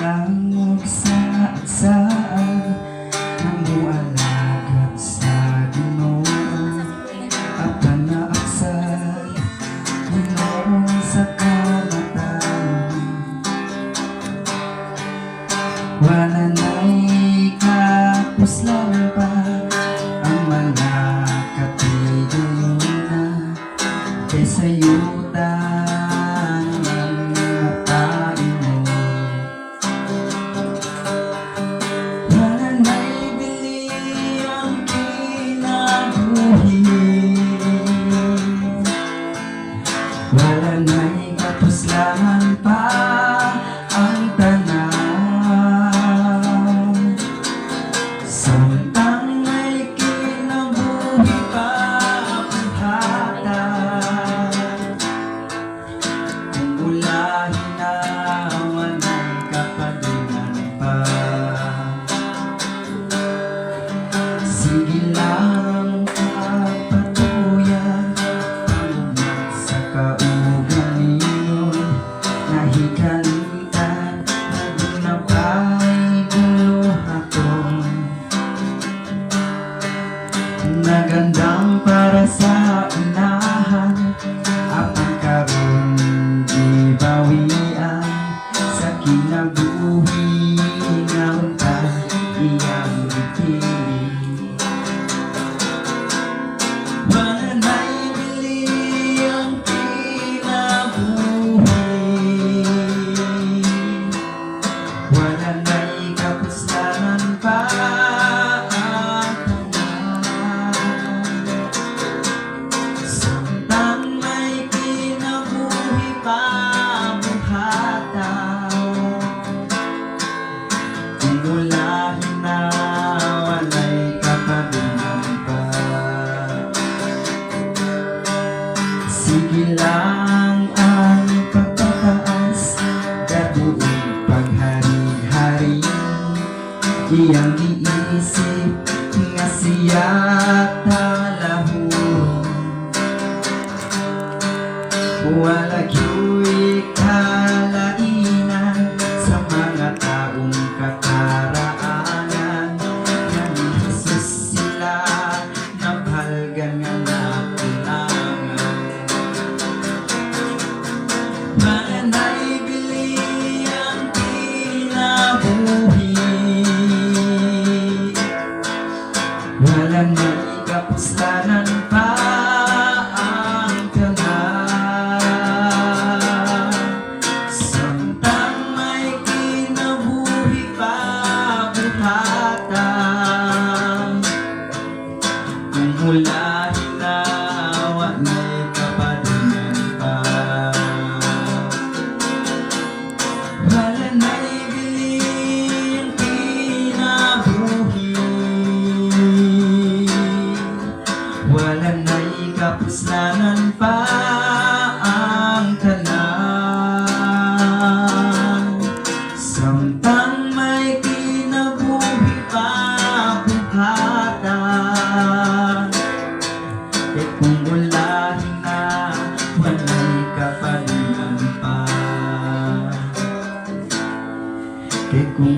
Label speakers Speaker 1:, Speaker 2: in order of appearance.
Speaker 1: lang saan namualagad sa Ginoo at panaaksad Ginoo sa kamatan. Wala na'y kapuslan pa ang mga katigayon na kaysa yuta wala na'y kapuslahan pa ang tanan. Samtang may kinabuhi pa ang hata, kung ulahin na wala'y kapadunan pa. Sige lang kapatuyan sa kaugalingon nahikalitan na ginabay buluhaton. Nagandang para sa unahan apang karon di bawian sa kinabuhi nga unta iyang ipili. Wala na'y bili ang kinabuhi, wala na'y kapuslanan pa ang tanan. Samtang may kinabuhi pa buhatan, kung ulahin na wala'y kapadunan pa. Sige lang ang pagtataas, gabuing paghari-hari, iyang iisip nga siya talahon. Wala gyu'y kalainan sa mga taong kakaraanan, nga ni Jesus sila nabalgan nga nakulangan. Wala na'y bili ang kinabuhi, wala na'y kapuslanan pa ang tanan. Samtang may kinabuhi pa buhatan, kung ulahin na wala'y kapadunan pa. Wala na'y bili ang kinabuhi, wala na'y kapuslanan pa ang tanan. Samtang may kinabuhi pa buhatan, kung ulahin na wala'y kapadunan pa. Kung